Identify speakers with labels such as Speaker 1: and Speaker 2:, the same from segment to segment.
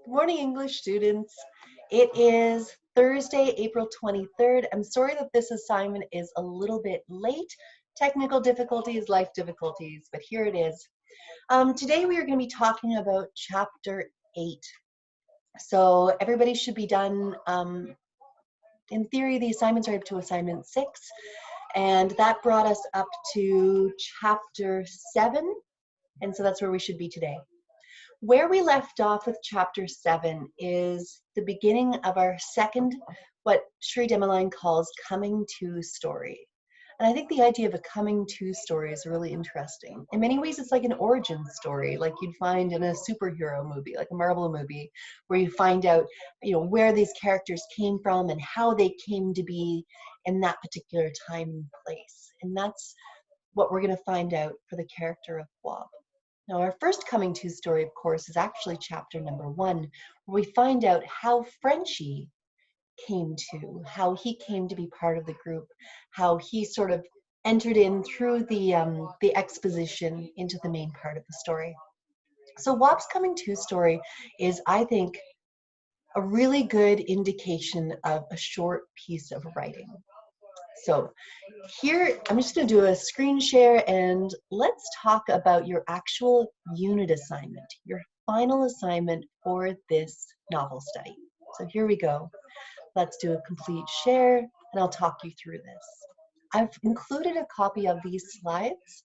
Speaker 1: Good morning, English students. It is Thursday, April 23rd. I'm sorry that this assignment is a little bit late. Technical difficulties, life difficulties, but here it is. Today we are going to be talking about Chapter 8. So everybody should be done. In theory, the assignments are up to Assignment 6, and that brought us up to Chapter 7, and so that's where we should be today. Where we left off with Chapter 7 is the beginning of our second, what Shri Demeline calls coming to story. And I think the idea of a coming to story is really interesting. In many ways, it's like an origin story, like you'd find in a superhero movie, like a Marvel movie, where you find out, where these characters came from and how they came to be in that particular time and place. And that's what we're going to find out for the character of Bob. Now, our first coming to story, of course, is actually chapter number 1, where we find out how Frenchie came to, how he came to be part of the group, how he sort of entered in through the exposition into the main part of the story. So Wop's coming to story is, I think, a really good indication of a short piece of writing. So here, I'm just going to do a screen share and let's talk about your actual unit assignment, your final assignment for this novel study. So here we go. Let's do a complete share and I'll talk you through this. I've included a copy of these slides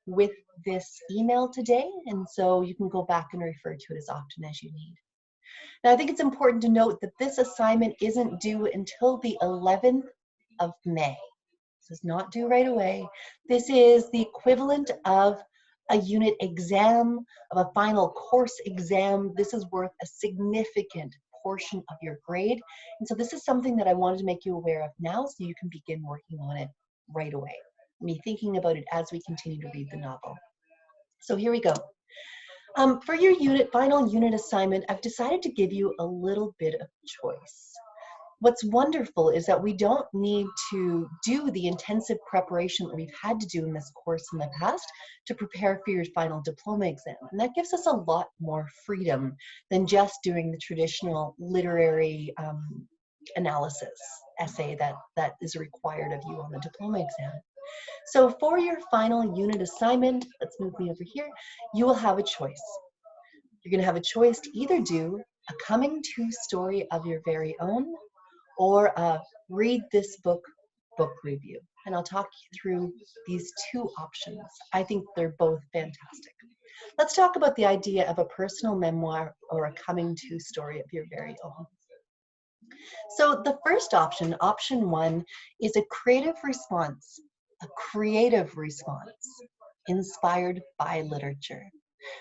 Speaker 1: with this email today, and so you can go back and refer to it as often as you need. Now, I think it's important to note that this assignment isn't due until the 11th of May. This is not due right away. This is the equivalent of a unit exam, of a final course exam. This is worth a significant portion of your grade. And so this is something that I wanted to make you aware of now so you can begin working on it right away. Me thinking about it as we continue to read the novel. So here we go. For your final unit assignment, I've decided to give you a little bit of choice. What's wonderful is that we don't need to do the intensive preparation that we've had to do in this course in the past to prepare for your final diploma exam. And that gives us a lot more freedom than just doing the traditional literary analysis essay that is required of you on the diploma exam. So for your final unit assignment, let's move me over here, you will have a choice. You're going to have a choice to either do a coming to story of your very own, or read this book review. And I'll talk you through these two options. I think they're both fantastic. Let's talk about the idea of a personal memoir or a coming to story of your very own. So the first option, option 1, is a creative response inspired by literature.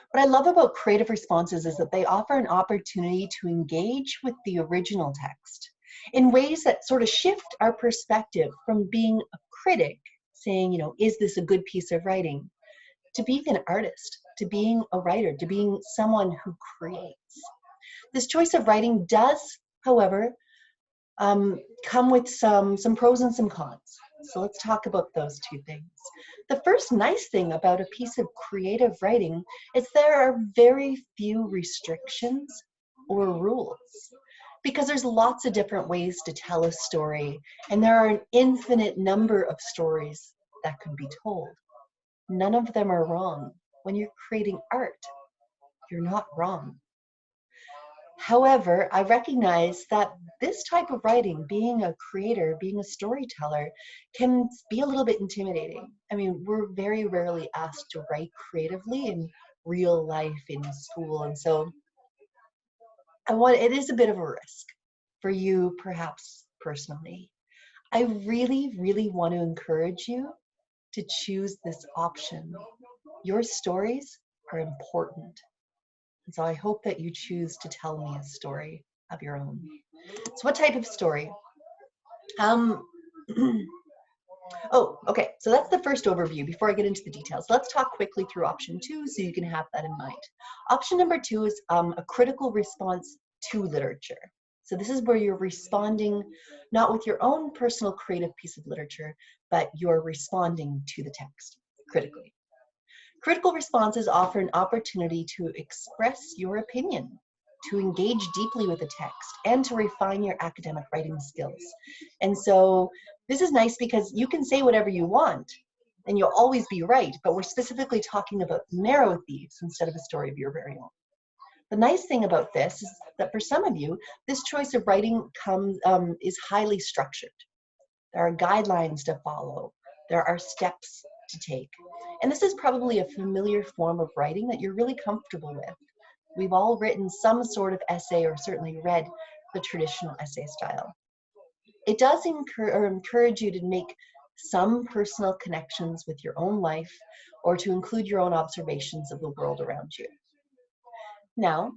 Speaker 1: What I love about creative responses is that they offer an opportunity to engage with the original text in ways that sort of shift our perspective from being a critic, saying, is this a good piece of writing, to being an artist, to being a writer, to being someone who creates. This choice of writing does, however, come with some pros and some cons. So let's talk about those two things. The first nice thing about a piece of creative writing is there are very few restrictions or rules, because there's lots of different ways to tell a story, and there are an infinite number of stories that could be told. None of them are wrong. When you're creating art, you're not wrong. However, I recognize that this type of writing, being a creator, being a storyteller, can be a little bit intimidating. I mean, we're very rarely asked to write creatively in real life in school, and so it is a bit of a risk for you, perhaps personally. I really, really want to encourage you to choose this option. Your stories are important. And so I hope that you choose to tell me a story of your own. So what type of story? Oh, okay, so that's the first overview. Before I get into the details, let's talk quickly through option 2 so you can have that in mind. Option number 2 is a critical response to literature. So this is where you're responding not with your own personal creative piece of literature, but you're responding to the text critically. Critical responses offer an opportunity to express your opinion, to engage deeply with the text, and to refine your academic writing skills. And so this is nice because you can say whatever you want and you'll always be right, but we're specifically talking about Marrow Thieves instead of a story of your very own. The nice thing about this is that for some of you, this choice of writing is highly structured. There are guidelines to follow. There are steps to take. And this is probably a familiar form of writing that you're really comfortable with. We've all written some sort of essay or certainly read the traditional essay style. It does encourage you to make some personal connections with your own life or to include your own observations of the world around you. Now,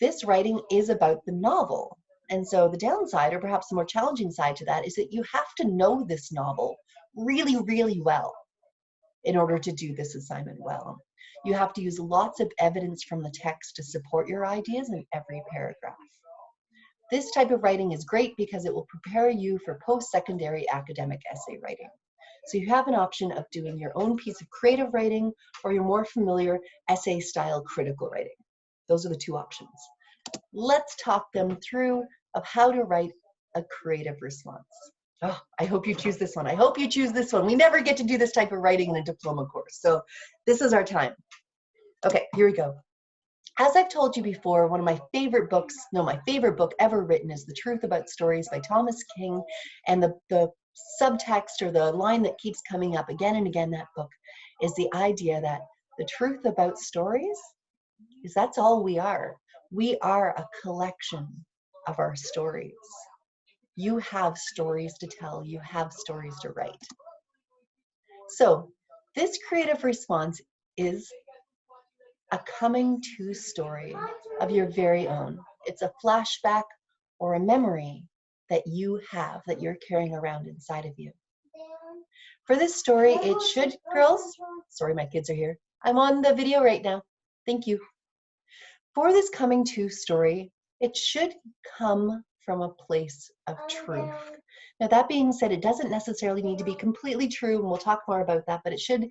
Speaker 1: this writing is about the novel. And so the downside, or perhaps the more challenging side to that, is that you have to know this novel really, really well in order to do this assignment well. You have to use lots of evidence from the text to support your ideas in every paragraph. This type of writing is great because it will prepare you for post-secondary academic essay writing. So you have an option of doing your own piece of creative writing or your more familiar essay-style critical writing. Those are the two options. Let's talk them through of how to write a creative response. Oh, I hope you choose this one. I hope you choose this one. We never get to do this type of writing in a diploma course. So this is our time. Okay, here we go. As I've told you before, one of my favorite books, my favorite book ever written is The Truth About Stories by Thomas King. And the subtext or the line that keeps coming up again and again in that book is the idea that the truth about stories is that's all we are. We are a collection of our stories. You have stories to tell. You have stories to write. So this creative response is a coming to story of your very own. It's a flashback or a memory that you have, that you're carrying around inside of you. For this story, it should, girls, sorry, my kids are here. I'm on the video right now. Thank you. For this coming to story, it should come from a place of truth. Now, that being said, it doesn't necessarily need to be completely true, and we'll talk more about that, but it should,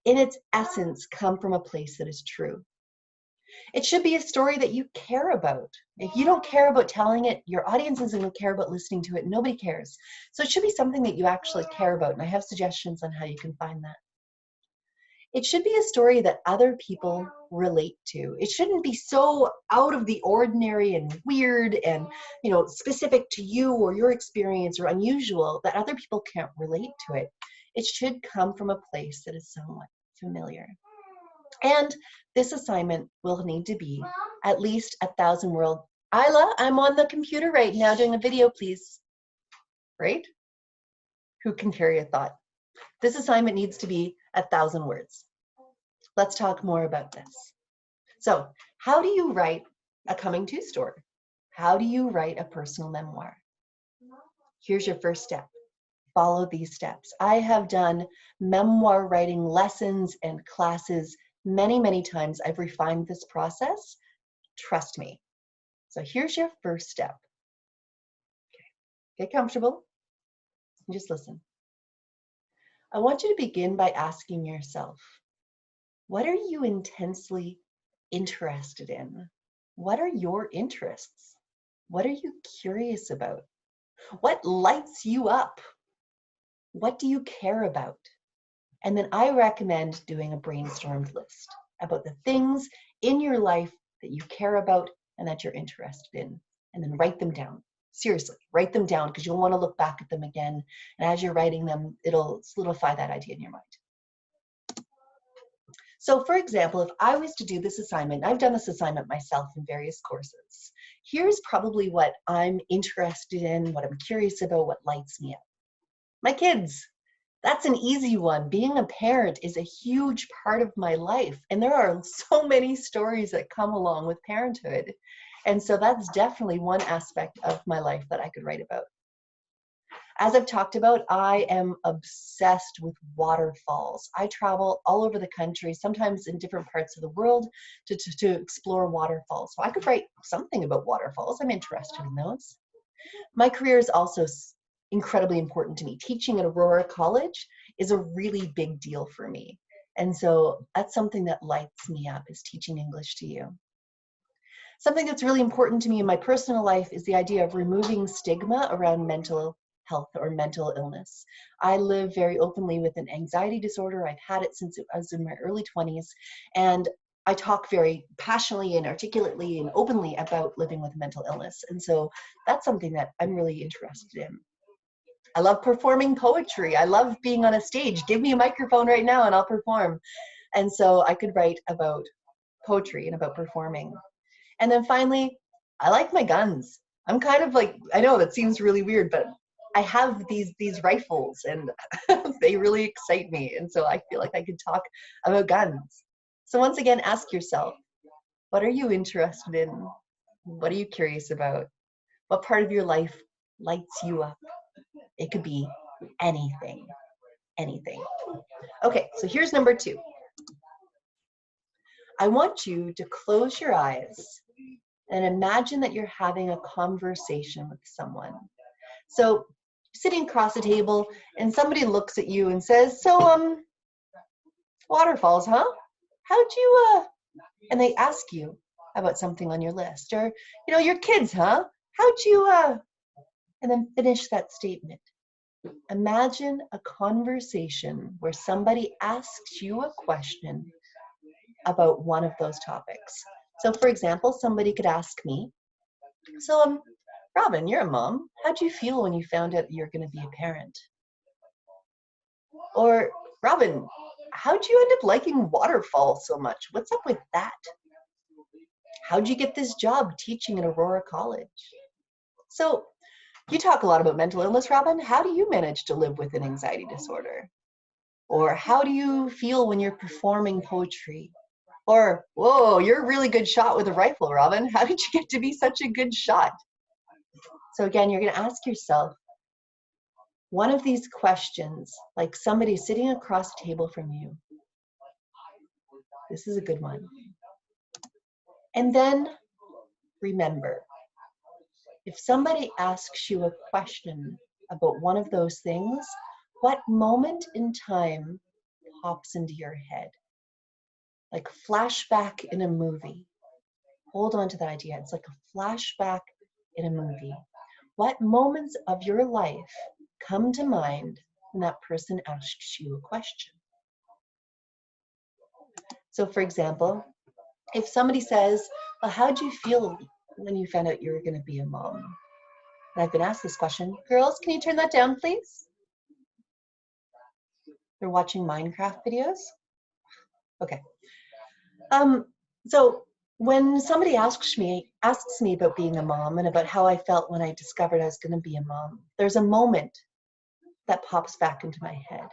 Speaker 1: in its essence, come from a place that is true. It should be a story that you care about. If you don't care about telling it, your audience isn't going to care about listening to it. Nobody cares. So it should be something that you actually care about, and I have suggestions on how you can find that. It should be a story that other people relate to. It shouldn't be so out of the ordinary and weird and, specific to you or your experience or unusual that other people can't relate to it. It should come from a place that is somewhat familiar. And this assignment will need to be at least 1,000 words. Isla, I'm on the computer right now doing a video, please. Right? Who can carry a thought? This assignment needs to be 1,000 words. Let's talk more about this. So, how do you write a coming to story? How do you write a personal memoir? Here's your first step. Follow these steps. I have done memoir writing lessons and classes many, many times. I've refined this process. Trust me. So here's your first step. Okay. Get comfortable and just listen. I want you to begin by asking yourself, what are you intensely interested in? What are your interests? What are you curious about? What lights you up? What do you care about? And then I recommend doing a brainstormed list about the things in your life that you care about and that you're interested in, and then write them down. Seriously, write them down because you'll want to look back at them again. And as you're writing them, it'll solidify that idea in your mind. So for example, if I was to do this assignment, I've done this assignment myself in various courses. Here's probably what I'm interested in, what I'm curious about, what lights me up. My kids. That's an easy one. Being a parent is a huge part of my life. And there are so many stories that come along with parenthood. And so that's definitely one aspect of my life that I could write about. As I've talked about, I am obsessed with waterfalls. I travel all over the country, sometimes in different parts of the world, to explore waterfalls. So I could write something about waterfalls. I'm interested in those. My career is also incredibly important to me. Teaching at Aurora College is a really big deal for me. And so that's something that lights me up, is teaching English to you. Something that's really important to me in my personal life is the idea of removing stigma around mental health or mental illness. I live very openly with an anxiety disorder. I've had it since I was in my early 20s, and I talk very passionately and articulately and openly about living with mental illness. And so that's something that I'm really interested in. I love performing poetry. I love being on a stage. Give me a microphone right now and I'll perform. And so I could write about poetry and about performing. And then finally, I like my guns. I'm kind of like, I know that seems really weird, but I have these rifles and they really excite me. And so I feel like I could talk about guns. So once again, ask yourself, what are you interested in? What are you curious about? What part of your life lights you up? It could be anything, anything. Okay, so here's number 2. I want you to close your eyes and imagine that you're having a conversation with someone. So sitting across the table and somebody looks at you and says, so, waterfalls, huh? How'd you, and they ask you about something on your list, or, your kids, huh? How'd you, and then finish that statement. Imagine a conversation where somebody asks you a question about one of those topics. So for example, somebody could ask me, so, Robin, you're a mom. How'd you feel when you found out you're going to be a parent? Or, Robin, how'd you end up liking waterfalls so much? What's up with that? How'd you get this job teaching at Aurora College? So, you talk a lot about mental illness, Robin. How do you manage to live with an anxiety disorder? Or how do you feel when you're performing poetry? Or, whoa, you're a really good shot with a rifle, Robin. How did you get to be such a good shot? So again, you're going to ask yourself one of these questions, like somebody sitting across the table from you. This is a good one. And then remember, if somebody asks you a question about one of those things, what moment in time pops into your head? Like flashback in a movie. Hold on to that idea. It's like a flashback in a movie. What moments of your life come to mind when that person asks you a question? So for example, if somebody says, well, how'd you feel when you found out you were going to be a mom? And I've been asked this question. Girls, can you turn that down, please? They're watching Minecraft videos? Okay. So when somebody asks me about being a mom and about how I felt when I discovered I was going to be a mom, there's a moment that pops back into my head.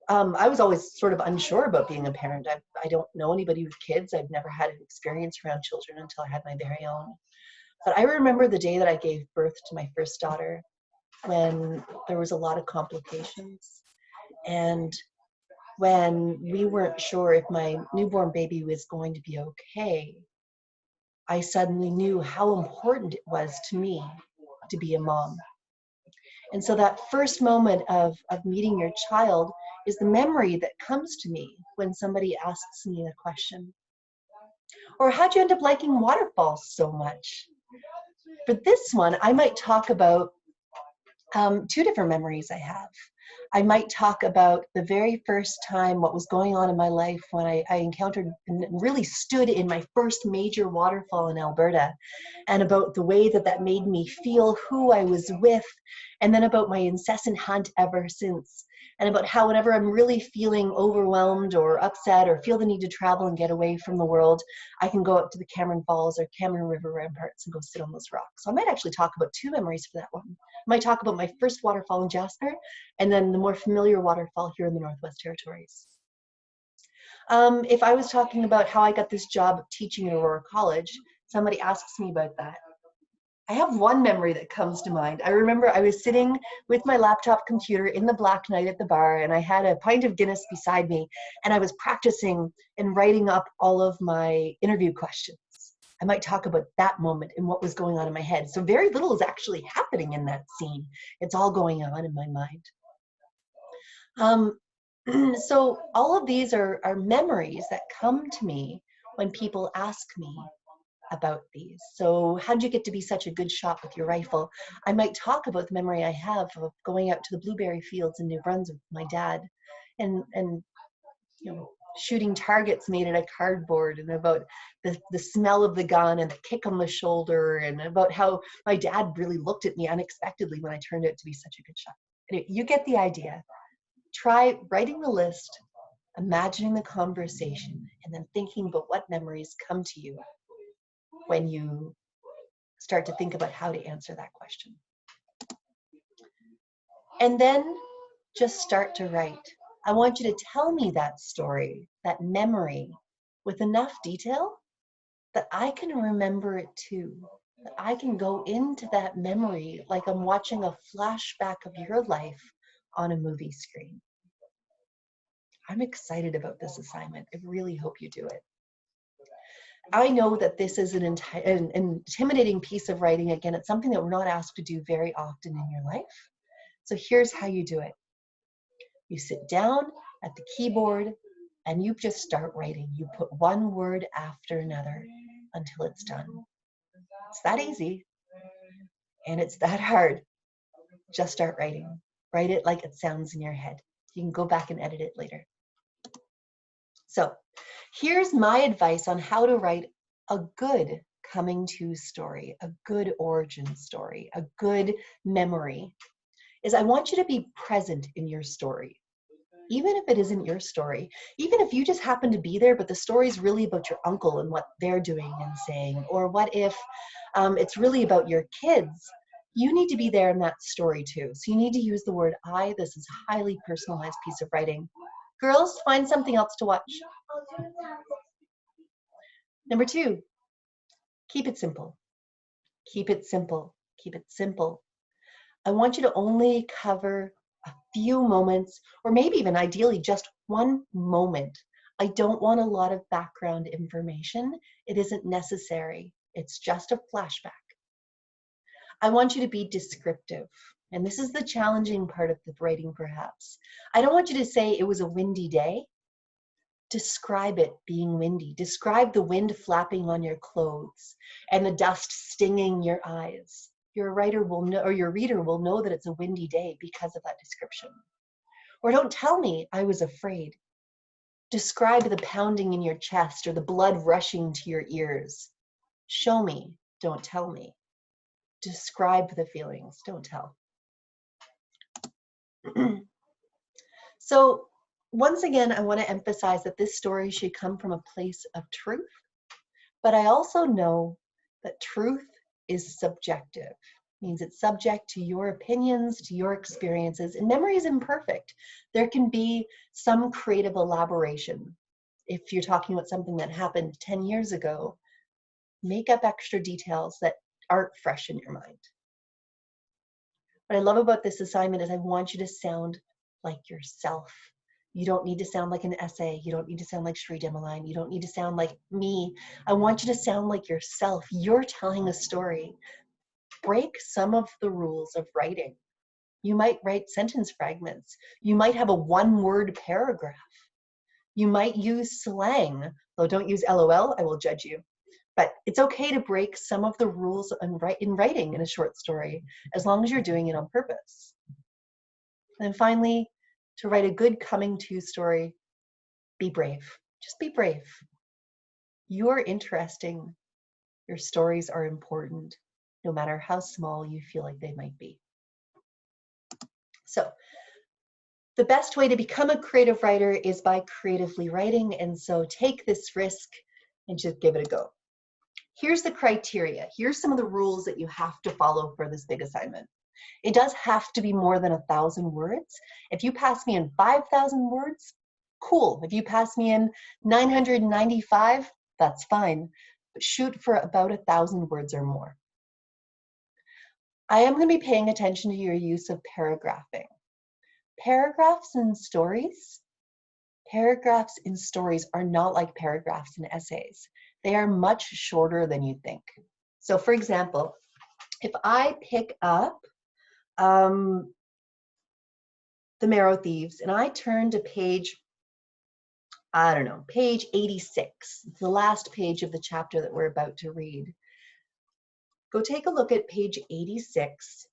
Speaker 1: I was always sort of unsure about being a parent. I don't know anybody with kids. I've never had an experience around children until I had my very own. But I remember the day that I gave birth to my first daughter when there was a lot of complications. And when we weren't sure if my newborn baby was going to be okay, I suddenly knew how important it was to me to be a mom. And so that first moment of meeting your child is the memory that comes to me when somebody asks me the question. Or how'd you end up liking waterfalls so much? For this one, I might talk about 2 different memories I have. I might talk about the very first time, what was going on in my life when I encountered and really stood in my first major waterfall in Alberta, and about the way that made me feel, who I was with, and then about my incessant hunt ever since, and about how whenever I'm really feeling overwhelmed or upset or feel the need to travel and get away from the world, I can go up to the Cameron Falls or Cameron River ramparts and go sit on those rocks. So I might actually talk about 2 memories for that one. I might talk about my first waterfall in Jasper, and then the more familiar waterfall here in the Northwest Territories. If I was talking about how I got this job teaching at Aurora College, somebody asks me about that. I have one memory that comes to mind. I remember I was sitting with my laptop computer in the black night at the bar, and I had a pint of Guinness beside me, and I was practicing and writing up all of my interview questions. I might talk about that moment and what was going on in my head. So very little is actually happening in that scene. It's all going on in my mind. So all of these are memories that come to me when people ask me about these. So how did you get to be such a good shot with your rifle? I might talk about the memory I have of going out to the blueberry fields in New Brunswick with my dad and you know, shooting targets made out of cardboard, and about the smell of the gun and the kick on the shoulder, and about how my dad really looked at me unexpectedly when I turned out to be such a good shot. Anyway, you get the idea. Try writing the list, imagining the conversation, and then thinking about what memories come to you when you start to think about how to answer that question. And then just start to write. I want you to tell me that story, that memory, with enough detail that I can remember it too. That I can go into that memory like I'm watching a flashback of your life on a movie screen. I'm excited about this assignment. I really hope you do it. I know that this is an intimidating piece of writing. Again, it's something that we're not asked to do very often in your life. So here's how you do it. You sit down at the keyboard and you just start writing. You put one word after another until it's done. It's that easy and it's that hard. Just start writing. Write it like it sounds in your head. You can go back and edit it later. So here's my advice on how to write a good coming to story, a good origin story, a good memory, is I want you to be present in your story. Even if it isn't your story, even if you just happen to be there, but the story is really about your uncle and what they're doing and saying, or what if it's really about your kids, you need to be there in that story too. So you need to use the word I. This is a highly personalized piece of writing. Girls, find something else to watch. Number 2, keep it simple. Keep it simple. Keep it simple. I want you to only cover a few moments, or maybe even ideally just one moment. I don't want a lot of background information. It isn't necessary. It's just a flashback. I want you to be descriptive. And this is the challenging part of the writing, perhaps. I don't want you to say it was a windy day. Describe it being windy. Describe the wind flapping on your clothes and the dust stinging your eyes. Your writer will know, or your reader will know that it's a windy day because of that description. Or don't tell me I was afraid. Describe the pounding in your chest or the blood rushing to your ears. Show me, don't tell me. Describe the feelings, don't tell. So once again, I want to emphasize that this story should come from a place of truth, but I also know that truth is subjective. It means it's subject to your opinions, to your experiences, and memory is imperfect. There can be some creative elaboration. If you're talking about something that happened 10 years ago, make up extra details that aren't fresh in your mind. What I love about this assignment is I want you to sound like yourself. You don't need to sound like an essay. You don't need to sound like Sri Demaline. You don't need to sound like me. I want you to sound like yourself. You're telling a story. Break some of the rules of writing. You might write sentence fragments. You might have a one-word paragraph. You might use slang. Though don't use LOL, I will judge you. But it's okay to break some of the rules in writing in a short story, as long as you're doing it on purpose. And then finally, to write a good coming to story, be brave. Just be brave. You're interesting. Your stories are important, no matter how small you feel like they might be. So the best way to become a creative writer is by creatively writing. And so take this risk and just give it a go. Here's the criteria. Here's some of the rules that you have to follow for this big assignment. It does have to be more than 1,000 words. If you pass me in 5,000 words, cool. If you pass me in 995, that's fine. But shoot for about 1,000 words or more. I am going to be paying attention to your use of paragraphing. Paragraphs in stories are not like paragraphs in essays. They are much shorter than you think. So for example, if I pick up the Marrow Thieves and I turn to page I don't know, page 86. It's the last page of the chapter that we're about to read. Go take a look at page 86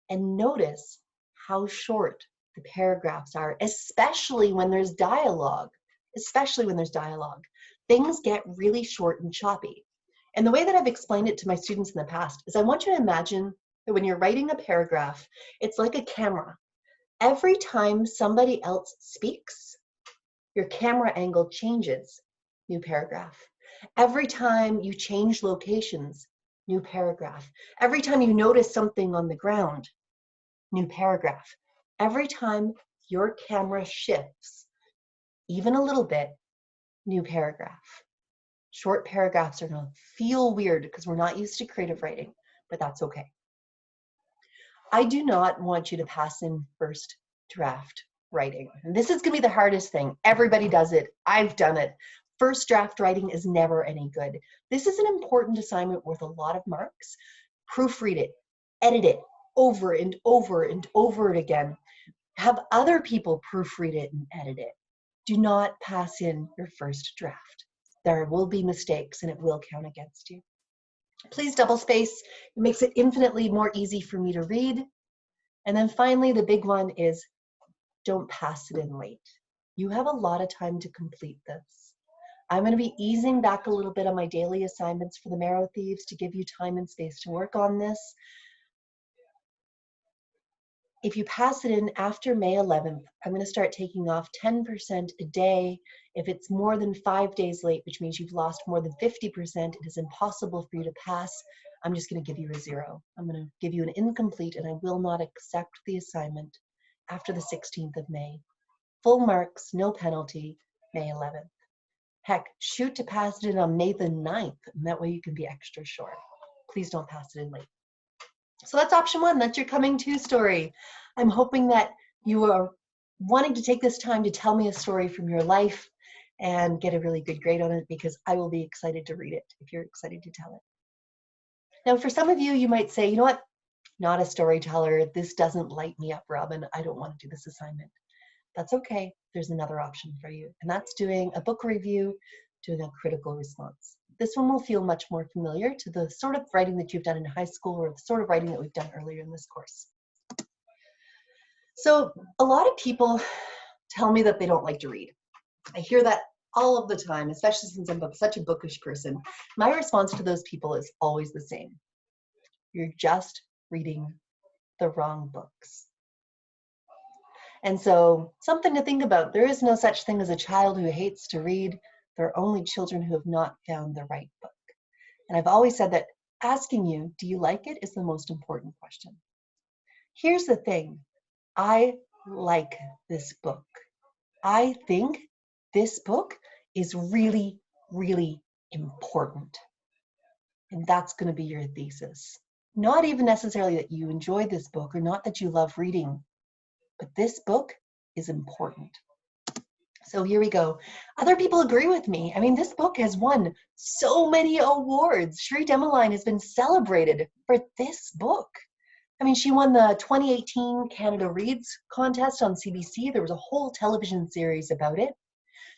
Speaker 1: and notice how short the paragraphs are, especially when there's dialogue. Especially when there's dialogue. Things get really short and choppy. And the way that I've explained it to my students in the past is I want you to imagine that when you're writing a paragraph, it's like a camera. Every time somebody else speaks, your camera angle changes, new paragraph. Every time you change locations, new paragraph. Every time you notice something on the ground, new paragraph. Every time your camera shifts, even a little bit, new paragraph. Short paragraphs are going to feel weird because we're not used to creative writing, but that's okay. I do not want you to pass in first draft writing. And this is going to be the hardest thing. Everybody does it. I've done it. First draft writing is never any good. This is an important assignment worth a lot of marks. Proofread it, edit it over and over and over it again. Have other people proofread it and edit it. Do not pass in your first draft. There will be mistakes and it will count against you. Please double space. It makes it infinitely more easy for me to read. And then finally, the big one is don't pass it in late. You have a lot of time to complete this. I'm going to be easing back a little bit on my daily assignments for the Marrow Thieves to give you time and space to work on this. If you pass it in after May 11th, I'm going to start taking off 10% a day. If it's more than 5 days late, which means you've lost more than 50%, it is impossible for you to pass. I'm just going to give you a 0. I'm going to give you an incomplete, and I will not accept the assignment after the 16th of May. Full marks, no penalty, May 11th. Heck, shoot to pass it in on May the 9th, and that way you can be extra short. Please don't pass it in late. So that's option 1. That's your coming to story. I'm hoping that you are wanting to take this time to tell me a story from your life and get a really good grade on it, because I will be excited to read it if you're excited to tell it. Now, for some of you, you might say, you know what? Not a storyteller. This doesn't light me up, Robin. I don't want to do this assignment. That's okay. There's another option for you, and that's doing a book review, doing a critical response. This one will feel much more familiar to the sort of writing that you've done in high school or the sort of writing that we've done earlier in this course. So a lot of people tell me that they don't like to read. I hear that all of the time, especially since I'm such a bookish person. My response to those people is always the same. You're just reading the wrong books. And so something to think about. There is no such thing as a child who hates to read. There are only children who have not found the right book. And I've always said that asking you, do you like it, is the most important question. Here's the thing. I like this book. I think this book is really, really important. And that's going to be your thesis. Not even necessarily that you enjoy this book or not that you love reading, but this book is important. So here we go. Other people agree with me. I mean, this book has won so many awards. Cherie Demoline has been celebrated for this book. I mean, she won the 2018 Canada Reads contest on CBC. There was a whole television series about it.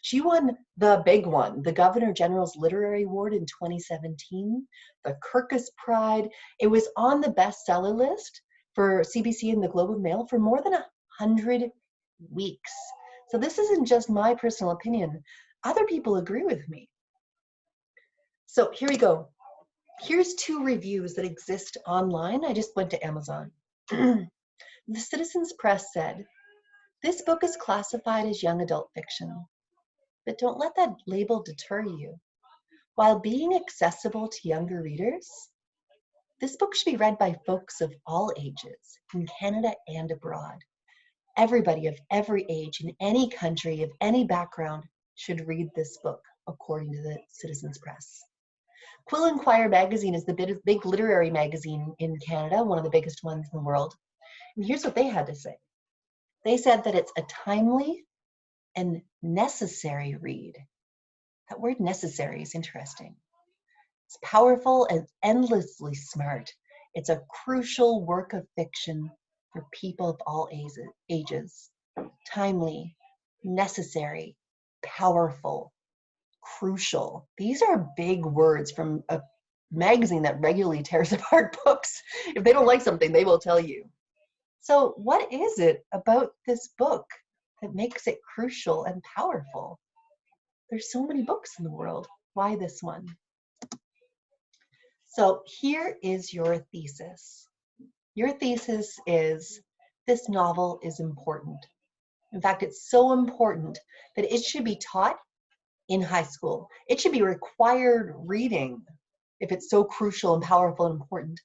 Speaker 1: She won the big one, the Governor General's Literary Award in 2017, the Kirkus Pride. It was on the bestseller list for CBC and the Globe and Mail for more than 100 weeks. So this isn't just my personal opinion. Other people agree with me. So here we go. Here's 2 reviews that exist online. I just went to Amazon. The Citizens Press said, "This book is classified as young adult fiction, but don't let that label deter you. While being accessible to younger readers, this book should be read by folks of all ages, in Canada and abroad. Everybody of every age, in any country, of any background, should read this book," according to the Citizens Press. Quill and Quire magazine is the big literary magazine in Canada, one of the biggest ones in the world. And here's what they had to say. They said that it's a timely and necessary read. That word necessary is interesting. It's powerful and endlessly smart. It's a crucial work of fiction for people of all ages. Timely, necessary, powerful, crucial. These are big words from a magazine that regularly tears apart books. If they don't like something, they will tell you. So what is it about this book that makes it crucial and powerful? There's so many books in the world. Why this one? So here is your thesis. Your thesis is, this novel is important. In fact, it's so important that it should be taught in high school. It should be required reading, if it's so crucial and powerful and important,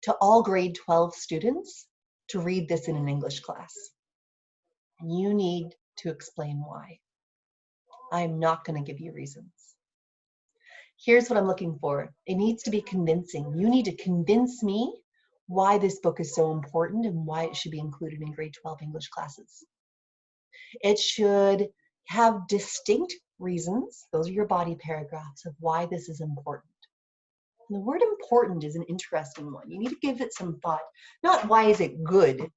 Speaker 1: to all grade 12 students to read this in an English class. And you need to explain why. I'm not going to give you reasons. Here's what I'm looking for. It needs to be convincing. You need to convince me why this book is so important and why it should be included in grade 12 English classes. It should have distinct reasons. Those are your body paragraphs of why this is important. And the word important is an interesting one. You need to give it some thought. Not why is it good?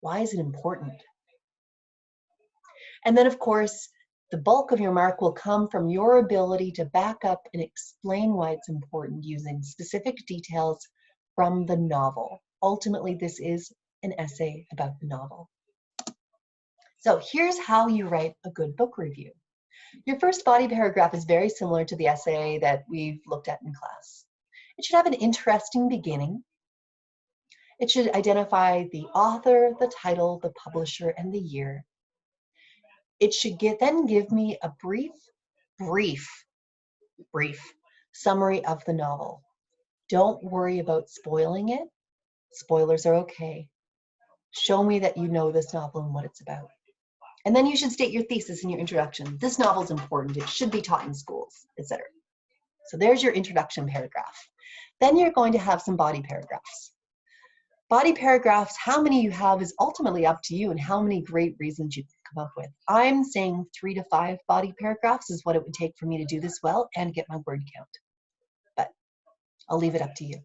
Speaker 1: Why is it important? And then, of course, the bulk of your mark will come from your ability to back up and explain why it's important using specific details from the novel. Ultimately, this is an essay about the novel. So here's how you write a good book review. Your first body paragraph is very similar to the essay that we've looked at in class. It should have an interesting beginning. It should identify the author, the title, the publisher, and the year. It should then give me a brief summary of the novel. Don't worry about spoiling it. Spoilers are okay. Show me that you know this novel and what it's about. And then you should state your thesis in your introduction. This novel is important. It should be taught in schools, etc. So there's your introduction paragraph. Then you're going to have some body paragraphs. Body paragraphs, how many you have is ultimately up to you and how many great reasons you can come up with. I'm saying 3 to 5 body paragraphs is what it would take for me to do this well and get my word count. But I'll leave it up to you.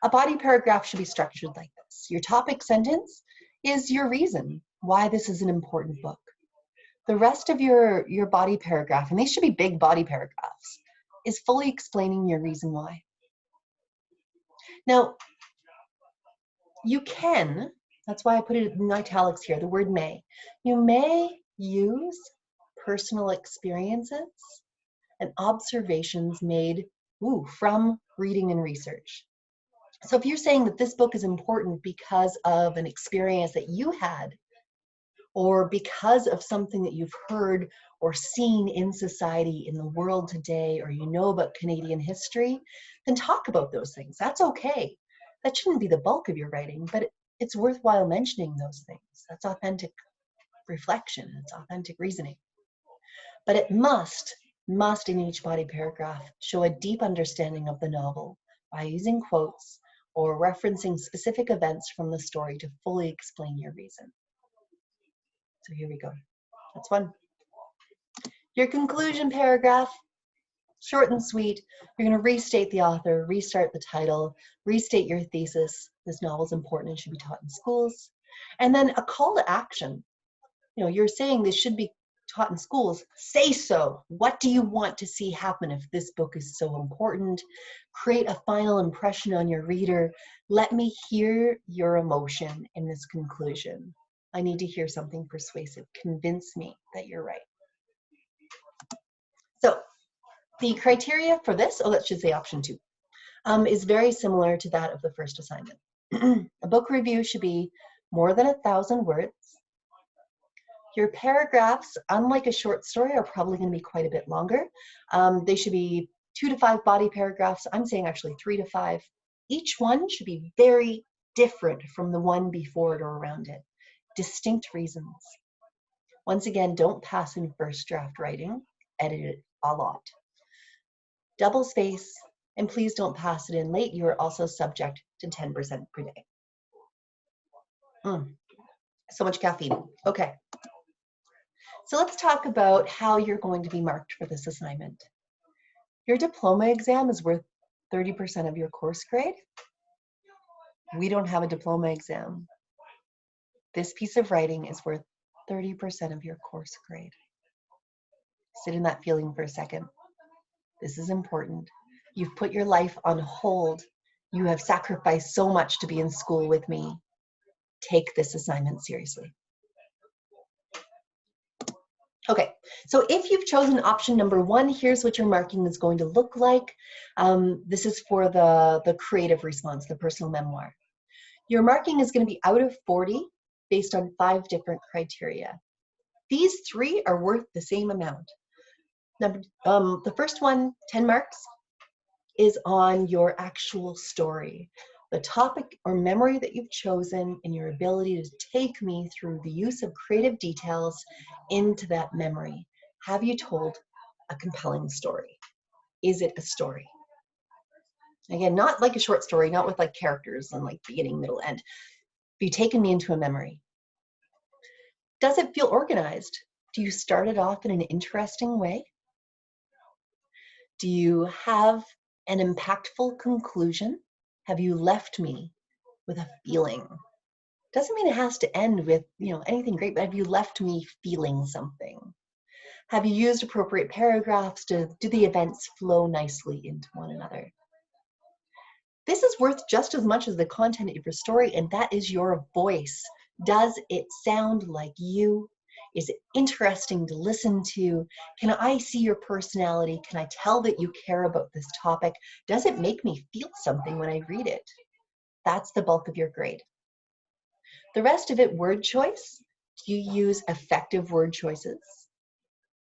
Speaker 1: A body paragraph should be structured like this. Your topic sentence is your reason why this is an important book. The rest of your body paragraph, and these should be big body paragraphs, is fully explaining your reason why. Now, you can, that's why I put it in italics here, the word may. You may use personal experiences and observations made from reading and research. So if you're saying that this book is important because of an experience that you had, or because of something that you've heard or seen in society, in the world today, or you know about Canadian history, then talk about those things. That's okay. That shouldn't be the bulk of your writing, but it's worthwhile mentioning those things. That's authentic reflection. It's authentic reasoning. But it must in each body paragraph show a deep understanding of the novel by using quotes or referencing specific events from the story to fully explain your reason. So here we go. That's one. Your conclusion paragraph, short and sweet. You're going to restate the author, restart the title, restate your thesis. This novel is important and should be taught in schools. And then a call to action. You know, you're saying this should be taught in schools. Say so. What do you want to see happen if this book is so important? Create a final impression on your reader. Let me hear your emotion in this conclusion. I need to hear something persuasive. Convince me that you're right. So the criteria for this, that should say option 2, is very similar to that of the first assignment. A book review should be more than 1,000 words. Your paragraphs, unlike a short story, are probably going to be quite a bit longer. They should be 2 to 5 body paragraphs. I'm saying actually 3 to 5. Each one should be very different from the one before it or around it. Distinct reasons. Once again, don't pass in first draft writing. Edit it a lot. Double space, and please don't pass it in late. You are also subject to 10% per day. So much caffeine. Okay. So let's talk about how you're going to be marked for this assignment. Your diploma exam is worth 30% of your course grade. We don't have a diploma exam. This piece of writing is worth 30% of your course grade. Sit in that feeling for a second. This is important. You've put your life on hold. You have sacrificed so much to be in school with me. Take this assignment seriously. Okay, so if you've chosen option number 1, here's what your marking is going to look like. This is for the creative response, the personal memoir. Your marking is going to be out of 40 based on 5 different criteria. These 3 are worth the same amount. The first one, 10 marks, is on your actual story. The topic or memory that you've chosen and your ability to take me through the use of creative details into that memory. Have you told a compelling story? Is it a story? Again, not like a short story, not with like characters and like beginning, middle, end. Have you taken me into a memory? Does it feel organized? Do you start it off in an interesting way? Do you have an impactful conclusion? Have you left me with a feeling? Doesn't mean it has to end with, anything great, but have you left me feeling something? Have you used appropriate paragraphs? Do the events flow nicely into one another? This is worth just as much as the content of your story, and that is your voice. Does it sound like you? Is it interesting to listen to? Can I see your personality? Can I tell that you care about this topic? Does it make me feel something when I read it? That's the bulk of your grade. The rest of it, word choice. Do you use effective word choices?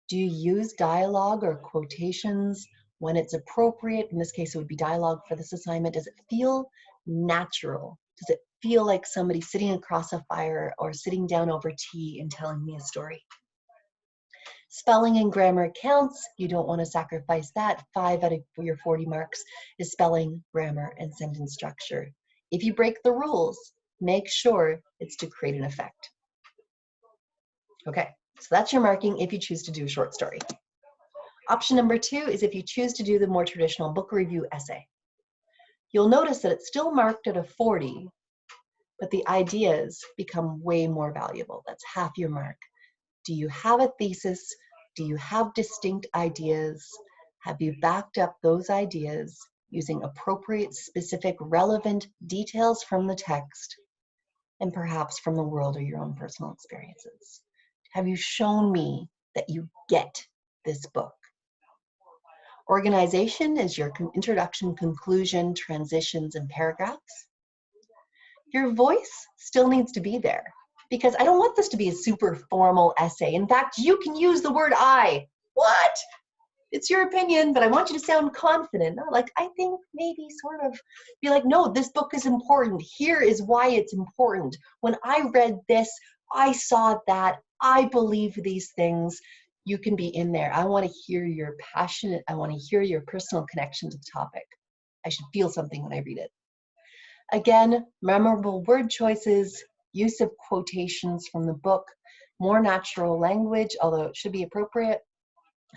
Speaker 1: Do you use dialogue or quotations when it's appropriate? In this case, it would be dialogue for this assignment. Does it feel natural? Does it feel like somebody sitting across a fire or sitting down over tea and telling me a story? Spelling and grammar counts. You don't want to sacrifice that. 5 out of your 40 marks is spelling, grammar, and sentence structure. If you break the rules, make sure it's to create an effect. Okay, so that's your marking if you choose to do a short story. Option number 2 is if you choose to do the more traditional book review essay. You'll notice that it's still marked at a 40, but the ideas become way more valuable. That's half your mark. Do you have a thesis? Do you have distinct ideas? Have you backed up those ideas using appropriate, specific, relevant details from the text and perhaps from the world or your own personal experiences? Have you shown me that you get this book? Organization is your introduction, conclusion, transitions, and paragraphs. Your voice still needs to be there because I don't want this to be a super formal essay. In fact, you can use the word I. What? It's your opinion, but I want you to sound confident. Not like, I think, maybe, sort of. Be like, no, this book is important. Here is why it's important. When I read this, I saw that. I believe these things. You can be in there. I want to hear your passionate, I want to hear your personal connection to the topic. I should feel something when I read it. Again, memorable word choices, use of quotations from the book, more natural language, although it should be appropriate,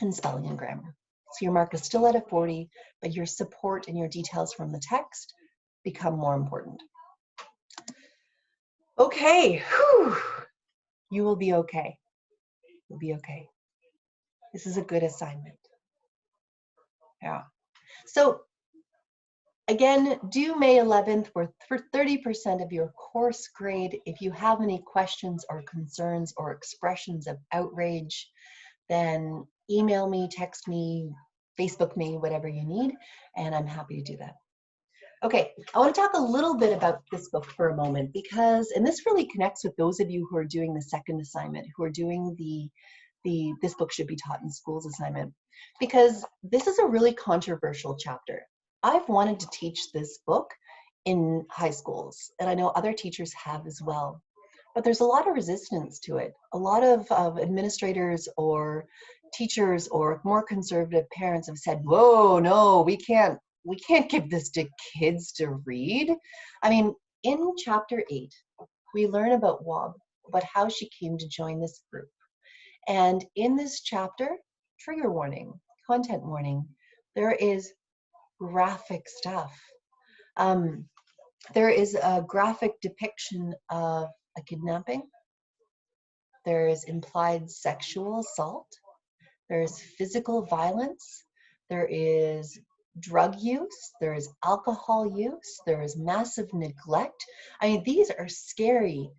Speaker 1: and spelling and grammar. So your mark is still at a 40, but your support and your details from the text become more important. Okay, whew. You will be okay. You'll be okay. This is a good assignment. Yeah. So again, due May 11th for 30% of your course grade. If you have any questions or concerns or expressions of outrage, then email me, text me, Facebook me, whatever you need, and I'm happy to do that. Okay, I want to talk a little bit about this book for a moment because, and this really connects with those of you who are doing the second assignment, who are doing the this book should be taught in schools assignment, because this is a really controversial chapter. I've wanted to teach this book in high schools, and I know other teachers have as well. But there's a lot of resistance to it. A lot of administrators or teachers or more conservative parents have said, whoa, no, we can't give this to kids to read. I mean, in chapter 8, we learn about Wob, about how she came to join this group. And in this chapter, trigger warning, content warning, there is graphic stuff. There is a graphic depiction of a kidnapping. There is implied sexual assault. there's physical violence, there is drug use, there is alcohol use, there is massive neglect. I mean, these are scary,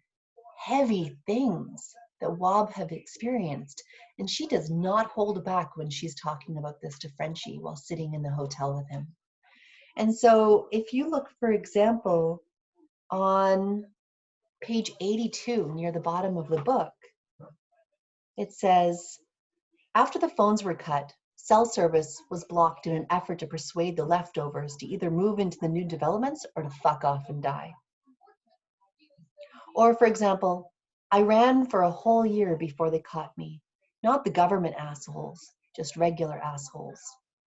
Speaker 1: heavy things that Wob have experienced. And she does not hold back when she's talking about this to Frenchie while sitting in the hotel with him. And so if you look, for example, on page 82 near the bottom of the book, it says, after the phones were cut, cell service was blocked in an effort to persuade the leftovers to either move into the new developments or to fuck off and die. Or, for example, I ran for a whole year before they caught me. Not the government assholes, just regular assholes,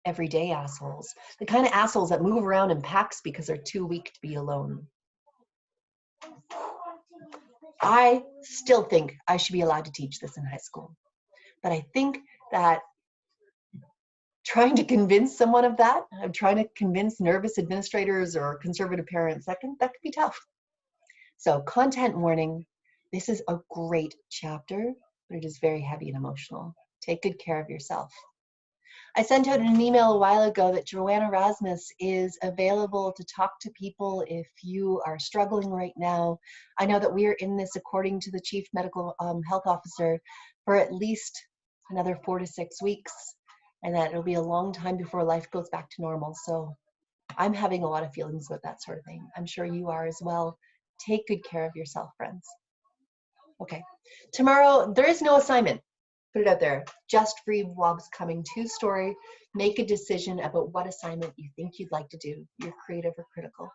Speaker 1: everyday assholes, the kind of assholes that move around in packs because they're too weak to be alone. I still think I should be allowed to teach this in high school. But I think that trying to convince someone of that, I'm trying to convince nervous administrators or conservative parents, that can be tough. So content warning, this is a great chapter, but it is very heavy and emotional. Take good care of yourself. I sent out an email a while ago that Joanna Rasmus is available to talk to people if you are struggling right now. I know that we are in this, according to the Chief Medical Health Officer, for at least another 4 to 6 weeks, and that it'll be a long time before life goes back to normal. So I'm having a lot of feelings about that sort of thing. I'm sure you are as well. Take good care of yourself, friends. Okay, tomorrow there is no assignment. Put it out there. Just read Wob's Coming To story. Make a decision about what assignment you think you'd like to do. You're creative or critical.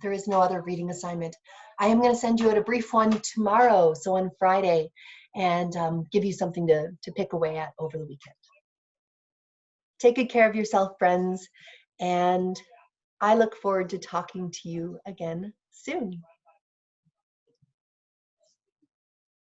Speaker 1: There is no other reading assignment. I am going to send you out a brief one tomorrow, so on Friday, and give you something to pick away at over the weekend. Take good care of yourself, friends, and I look forward to talking to you again soon.